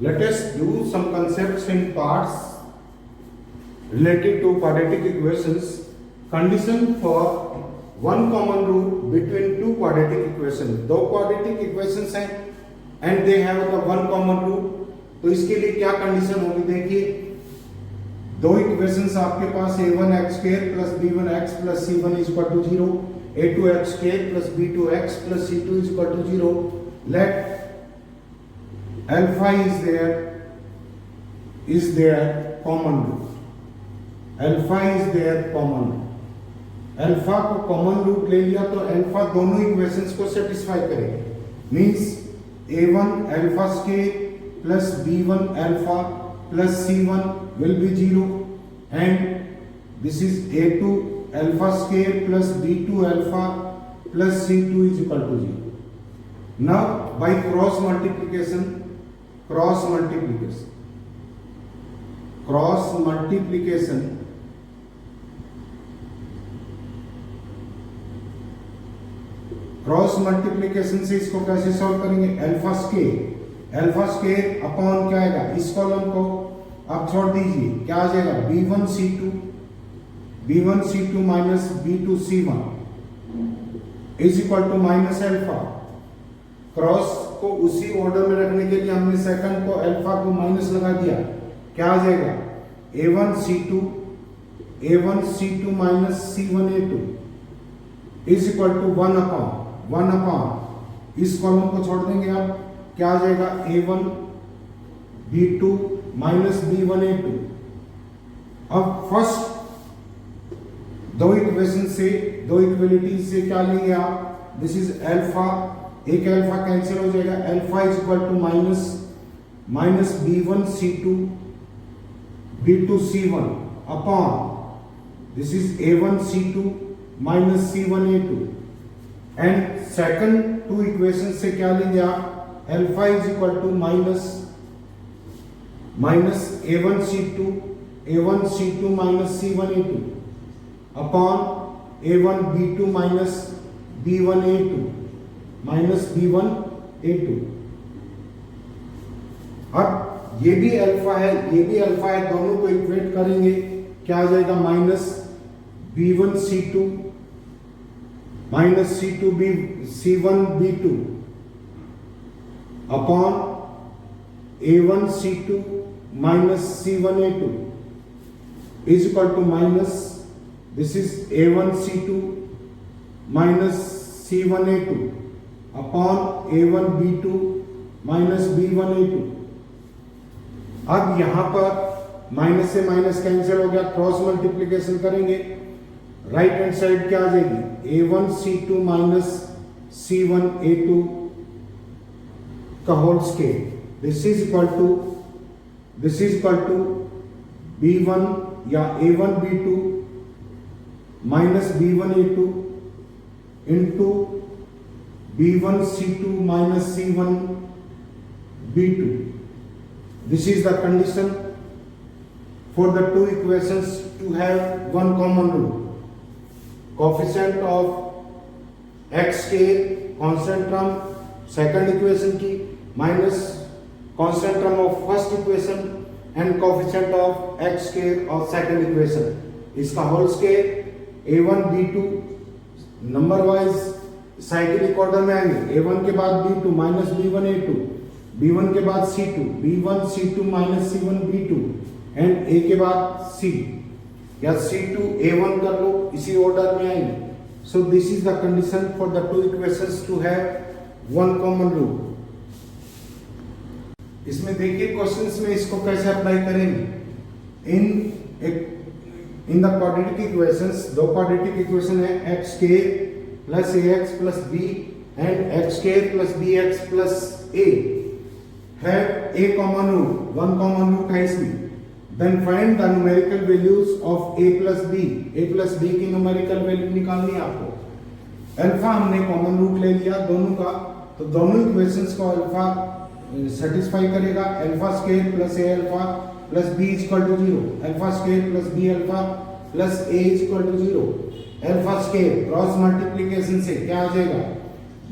Let us do some concepts in parts related to quadratic equations. Condition for one common root between two quadratic equations. दो quadratic equations हैं and they have the one common root. तो इसके लिए क्या condition होगी? देखिए, दो equations आपके पास a1x square plus b1x plus c1 is equal to 0, a2x square plus b2x plus c2 is equal to 0. Let alpha is their common root. Alpha is their common root. Alpha को common root ले लिया तो alpha दोनों equations को satisfy करेगी. Means a1 alpha square plus b1 alpha plus c1 will be 0, and this is a2 alpha square plus b2 alpha plus c2 is equal to 0. Now by cross multiplication से इसको कैसे solve करेंगे? Alpha square upon क्या आएगा? इस column को आप छोड़ दीजिए, क्या आ जाएगा? b1 c2 minus b2 c1 is equal to minus alpha. Cross को उसी ऑर्डर में रखने के लिए हमने सेकंड को अल्फा को माइनस लगा दिया. क्या आ जाएगा? a1 c2 minus c1 a2 is equal to 1 upon इस कॉलम को छोड़ देंगे आप, क्या आ जाएगा? a1 b2 minus b1 a2. अब फर्स्ट दो इक्वेलिटी से क्या लेंगे आप? दिस इज अल्फा, एक अल्फा कैंसिल हो जाएगा. Alpha is equal to minus b1 c2 b2 c1 upon this is a1 c2 minus c1 a2. And second two equation से क्या लेंगे आप? Alpha is equal to minus a1 c2 minus c1 a2 upon a1 b2 minus b1 a2 minus b1 a2. अब ये भी alpha है, ये भी अल्फा है, दोनों को इक्वेट करेंगे, क्या आ जाएगा? Minus b1 c2 minus c1 b2 upon a1 c2 minus c1 a2 is equal to minus this is a1 c2 minus c1 a2 upon a1 b2 minus b1 a2. अब यहां पर माइनस से minus cancel हो गया, cross multiplication करेंगे, right hand side क्या आ जाएगी? a1 c2 minus c1 a2 का whole square. This is equal to b1 या a1 b2 minus b1 a2 into b1 c2 minus c1 b2. This is the condition for the two equations to have one common root. Coefficient of x के constant term second equation की minus constant term of first equation and coefficient of x के और second equation, इसका whole square. a1 b2 number wise cyclic order में आएंगे. a1 के बाद b2 minus b1 a2, b1 के बाद b1 c2 minus c1 b2 and a के बाद c या c2 a1 कर लो, इसी ऑर्डर में आएंगे. So this is the condition for the two equations to have one common root. इसमें देखिए क्वेश्चंस में इसको कैसे अप्लाई करेंगे. इन द क्वाड्रेटिक इक्वेशंस, दो क्वाड्रेटिक इक्वेशन है x k plus ax plus b and x k plus bx plus a have a common root, one common root है इसमें. Then find the numerical values of a plus b. a plus b की numerical value निकालनी है आपको. Alpha हमने common root ले लिया दोनों का, तो दोनों इक्वेशंस को अल्फा सेटिस्फाई करेगा. Alpha square plus a alpha plus b is equal to 0, alpha square plus b alpha plus a is equal to 0. Alpha square cross multiplication से क्या आ जाएगा?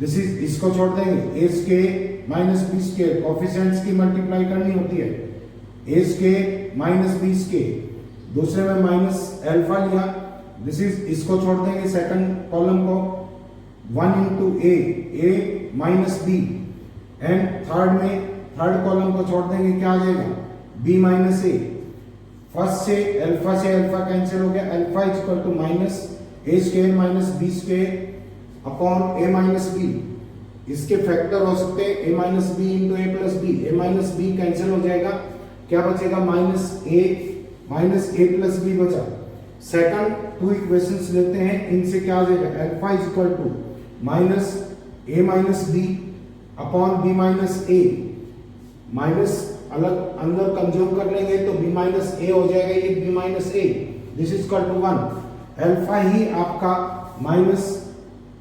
दिस इज, इसको छोड़ देंगे, a square minus b square, coefficients की multiply करनी होती है, a square minus b square, दूसरे में माइनस अल्फा लिया, दिस इज, इसको छोड़ देंगे सेकंड कॉलम को, 1 into a minus b, and third में थर्ड कॉलम को छोड़ देंगे, क्या आ जाएगा, बी माइनस ए। फर्स्ट से अल्फा कैंसिल हो गया, alpha is equal to minus a square minus b square upon a minus B. इसके फैक्टर हो सकते हैं a minus b into a plus b, a minus b cancel हो जाएगा, क्या बचेगा, माइनस ए प्लस बी बचा। सेकंड टू इक्वेशंस लेते हैं, इनसे क्या आ जाएगा, alpha is equal to minus a minus b upon b minus a, minus अलग अंदर कंज्यूम कर लेंगे तो बी माइनस ए हो जाएगा, ये b minus a, this is equal to 1। Alpha ही आपका माइनस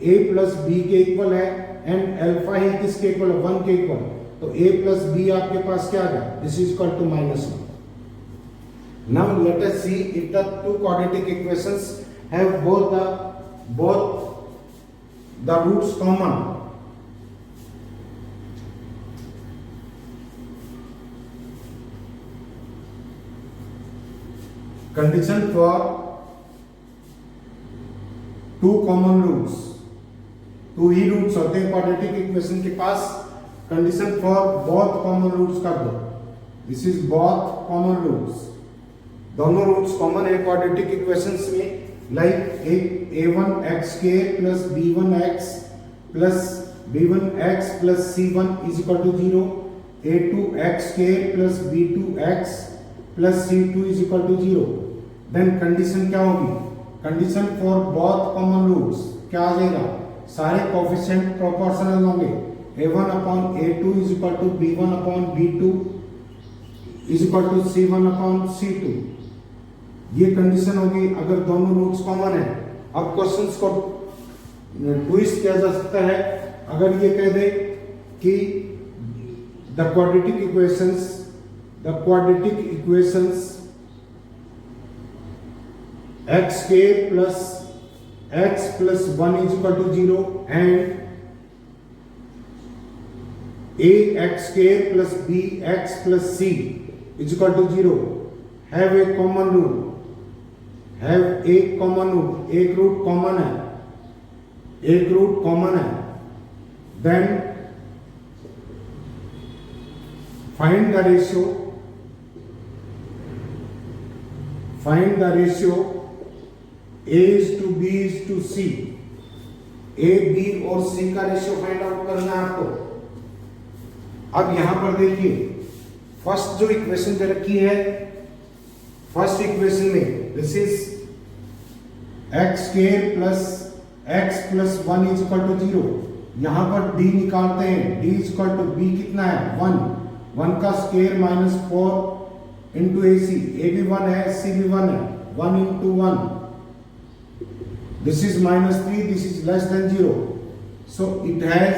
ए प्लस बी के इक्वल है, एंड अल्फा ही किसके इक्वल है, 1 के इक्वल, तो ए प्लस बी आपके पास क्या आ गया, this is equal to -1। Now let us see if the two quadratic equations have both the roots common. Condition for two common roots, two ही रूट्स होते हैं क्वाड्रेटिक इक्वेशन के पास, condition for both common roots कर दो, this is both common roots, दोनों roots common है quadratic equations में, like a1x k plus b1x plus c1 is equal to 0, a2x k plus b2x plus c2 is equal to 0। Then condition क्या होगी, condition for both common roots क्या आ जाएगा, सारे coefficient proportional होंगे, a1 upon a2 is equal to b1 upon b2 is equal to c1 upon c2, ये condition होगी अगर दोनों रूट्स कॉमन है। अब क्वेश्चंस को ट्विस्ट किया जा सकता है, अगर ये कह दे कि the quadratic equations x k plus x plus 1 is equal to 0 and ax k plus bx plus c is equal to 0 have a common root, एक रूट कॉमन है, then find the ratio a is to b is to c, a b और c का ratio find out करना है आपको। अब यहां पर देखिए फर्स्ट जो इक्वेशन दे रखी है, फर्स्ट इक्वेशन में this is x square plus x plus 1 is equal to 0, यहां पर d निकालते हैं, d is equal to b कितना है 1 का square minus 4 into a c, a भी 1 है सी भी 1 है, 1 into 1, this is -3, this is less than 0, so it has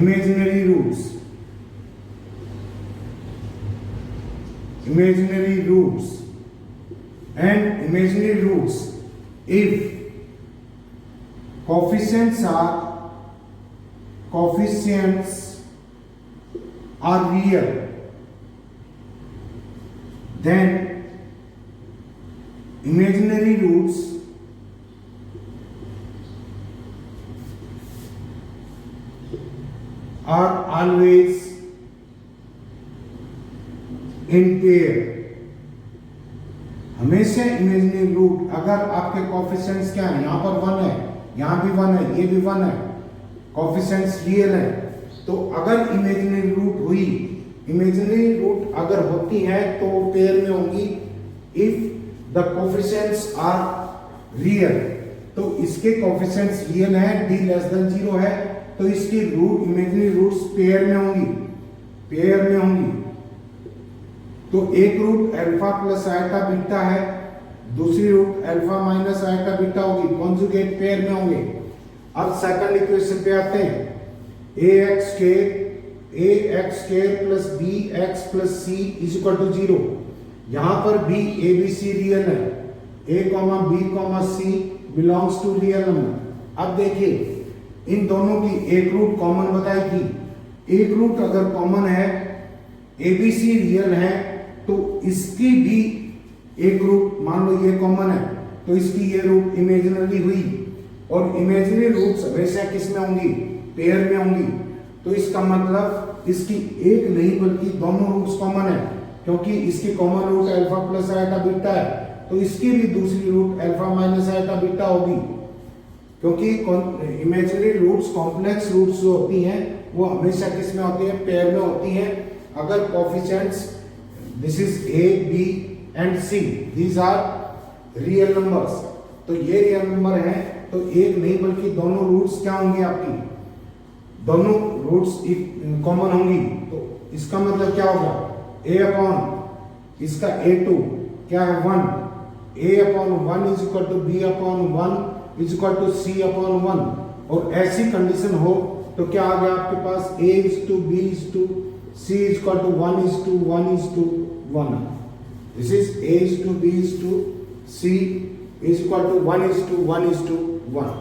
imaginary roots, and imaginary roots if coefficients are real, then imaginary roots are always in pair, हमेशा imaginary root, अगर आपके coefficients क्या है, यहां पर 1 है, यहां भी 1 है, ये भी 1 है, कोफिशिएंट्स रियल है, तो अगर इमेजिनरी रूट अगर होती है तो पेयर में होंगी। If the coefficients are real, तो इसके कोफिशिएंट्स रियल है, d लेस देन 0 है, तो इसकी इमेजिनरी रूट्स पेयर में होंगी। तो एक root alpha plus iota beta है, दूसरी root alpha minus iota beta होगी, कॉन्जुगेट पेयर में होंगे। अब सेकंड इक्वेशन पे आते हैं, ax square plus bx plus c is equal to 0, यहां पर भी abc रियल है, a comma b comma c belongs to real number. अब देखिए इन दोनों की एक रूट कॉमन बताई थी। एक रूट अगर कॉमन है, ABC रियल है, तो इसकी भी एक रूट मान लो ये कॉमन है, तो इसकी ये रूट इमेजिनरी हुई। और इमेजिनरी रूट्स हमेशा किस में होंगी? पेयर में होंगी। तो इसका मतलब इसकी एक नहीं बल्कि दोनों रूट्स कॉमन है, क्योंकि इसकी common root alpha plus iota beta है, तो इसकी भी दूसरी root alpha minus iota beta होगी। क्योंकि इमेजिनरी रूट्स कॉम्प्लेक्स रूट्स जो होती हैं वो हमेशा किस में होती है? पेयर में होती हैं। अगर coefficients this is a b and c, these are real numbers, तो ये रियल नंबर है, तो एक नहीं बल्कि दोनों रूट्स क्या होंगी? आपकी दोनों रूट्स कॉमन होंगी। तो इसका मतलब क्या होगा? a अपॉन इसका a2 क्या है? 1। a upon 1 is equal to b upon 1 is equal to c upon 1। और ऐसी कंडीशन हो तो क्या आ गया आपके पास? a is to b is to c is equal to 1 is to 1 is to 1। This is a is to b is to c is equal to 1 is to 1 is to 1।